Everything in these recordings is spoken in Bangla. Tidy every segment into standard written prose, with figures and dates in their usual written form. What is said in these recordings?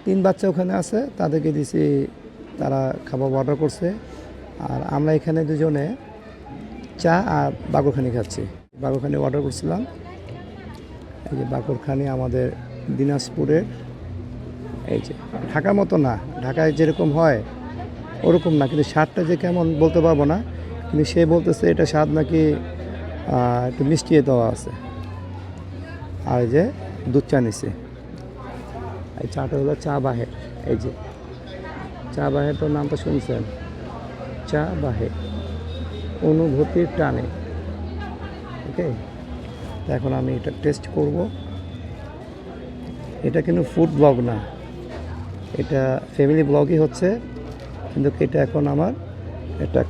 3 বাচ্চা ওখানে আছে, তাদেরকে দিছি, তারা খাবার অর্ডার করছে। আর আমরা এখানে দুজনে চা আর বাকরখানি খাচ্ছি। বাকরখানি অর্ডার করছিলাম। এই যে বাকরখানি আমাদের দিনাজপুরের, এই যে ঢাকার মতো না, ঢাকায় যেরকম হয় ওরকম না, কিন্তু স্বাদটা যে কেমন বলতে পারবো না। কিন্তু সে বলতেছে এটা স্বাদ নাকি একটু মিষ্টিয়ে দেওয়া আছে। আর এই যে দুধ চা নিছে। এই চাটা হলো চা বাহের। এই যে চা বাহের, তো নামটা শুনছেন, চা বাহে, অনুভূতির টানে। ওকে, এখন আমি এটা টেস্ট করব। এটা কিন্তু ফুড ব্লগ না, এটা ফ্যামিলি ব্লগই হচ্ছে, কিন্তু এটা এখন আমার একটা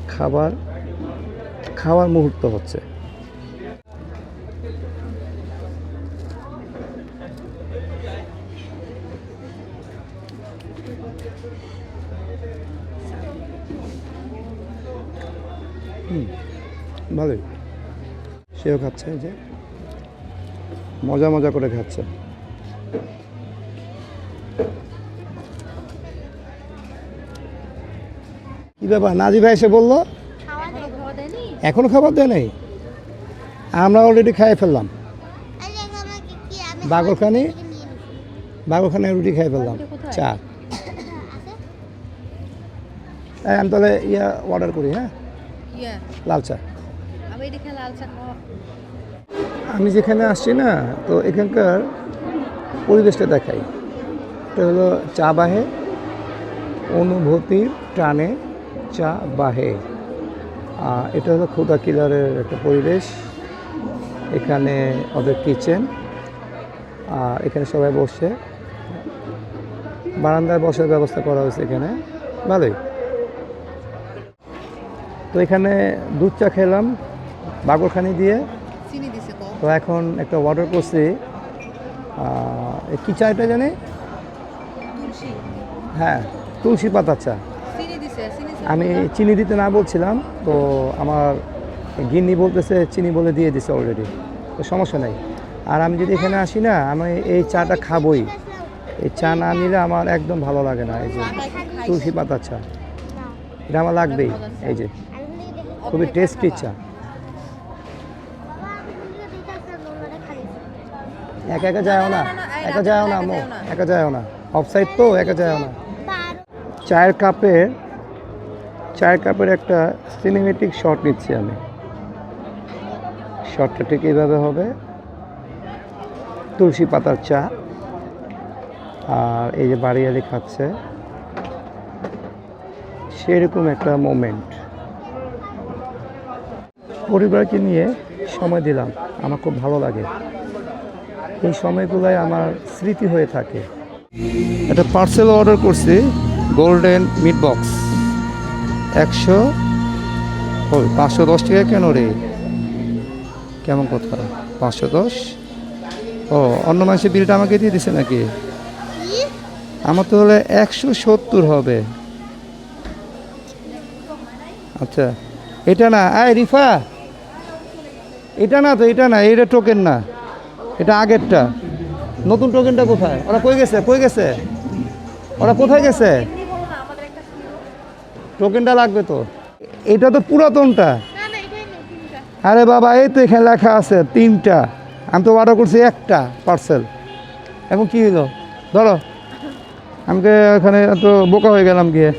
খাওয়ার মুহূর্ত হচ্ছে। ভালোই, সেও খাচ্ছে, এই যে মজা মজা করে খাচ্ছে। কি ব্যাপার, নাজি ভাই এসে বললো এখনো খাবার দেয় নাই? আমরা অলরেডি খাইয়ে ফেললাম। বাগরখানি রুটি খাই ফেললাম, চা। আমি তাহলে অর্ডার করি। হ্যাঁ, লাল চা। আমি যেখানে আসছি না, তো এখানকার পরিবেশটা দেখাই। এটা হলো চা বাহে, অনুভূতির টানে চা বাহে। এটা হলো খুদা কিলারের একটা পরিবেশ। এখানে ওদের কিচেন, আর এখানে সবাই বসে, বারান্দায় বসার ব্যবস্থা করা হয়েছে এখানে, ভালোই। তো এখানে দুধ চা খেলাম বাগরখানি দিয়ে। তো এখন একটা অর্ডার করছি, কী চা এটা জানি? হ্যাঁ, তুলসী পাতা চা। আমি চিনি দিতে না বলছিলাম, তো আমার গিন্নি বলতেছে চিনি বলে দিয়ে দিছে অলরেডি, তো সমস্যা নাই। আর আমি যদি এখানে আসি না, আমি এই চাটা খাবই। এই চা না নিলে আমার একদম ভালো লাগে না। এই যে তুলসী পাতা চা, এটা আমার লাগবেই। এই যে খুবই টেস্টি চা। একা যাও না, একা যাও না, একা যাও না, অফসাইড তো, একা যাও না। চায়ের কাপের একটা সিনেমেটিক শট নিচ্ছি আমি। শটটা ঠিক এইভাবে হবে, তুলসী পাতার চা। আর এই যে বাড়িয়ালি খাচ্ছে, সেরকম একটা মোমেন্ট। পরিবারকে নিয়ে সময় দিলাম, আমার খুব ভালো লাগে। এই সময়গুলোই আমার স্মৃতি হয়ে থাকে। একটা পার্সেল অর্ডার করছি, গোল্ডেন মিট বক্স 510 টাকা। কেন রে, কেমন কথা? 510? ও, অন্য মানুষের বিলটা আমাকে দিয়ে দিছে নাকি? আমার তো হলে 170 হবে। আচ্ছা, এটা না, রিফা, এটা না তো, এটা না, এটা টোকেন না, এটা আগেরটা। নতুন টোকেনটা কোথায়? ওরা কই গেছে? ওরা কোথায় গেছে? টোকেনটা লাগবে তো। এটা তো পুরাতনটা। আরে বাবা, এই তো এখানে লেখা আছে 3টা। আমি তো অর্ডার করছি একটা পার্সেল। এখন কি হলো? ধরো, আমাকে এখানে তো বোকা হয়ে গেলাম গিয়ে।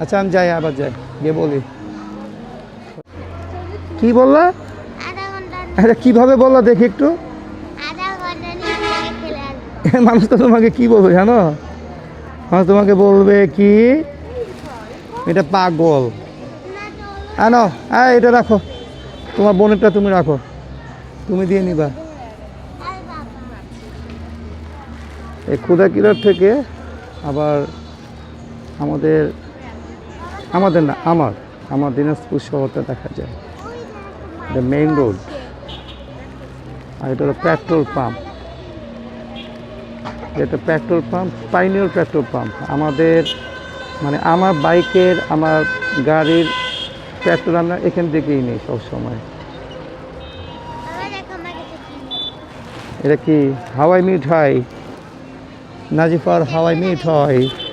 আচ্ছা, আমি যাই, আবার যাই, গিয়ে বলি। কি বললা? আরে কিভাবে বললা দেখি একটু। মানুষ তো তোমাকে কি বলবে জানো? মানুষ তোমাকে বলবে কি, এটা পাগল। আনো, এটা রাখো, তোমার বোনেরটা তুমি রাখো, তুমি দিয়ে নিবা। এই ক্ষুদা কিলার থেকে আবার আমাদের না, আমার দিনাজপুর শহরটা দেখা যায়, এটা মেইন রোড। আর এটা হলো পেট্রোল পাম্প। এটা petrol pump, pioneer petrol pump. আমার বাইকের, আমার গাড়ির পেট্রোল আমরা এখান থেকেই নিই সবসময়। এটা কি হাওয়াই মিঠাই? Naji for how I meet Hoy.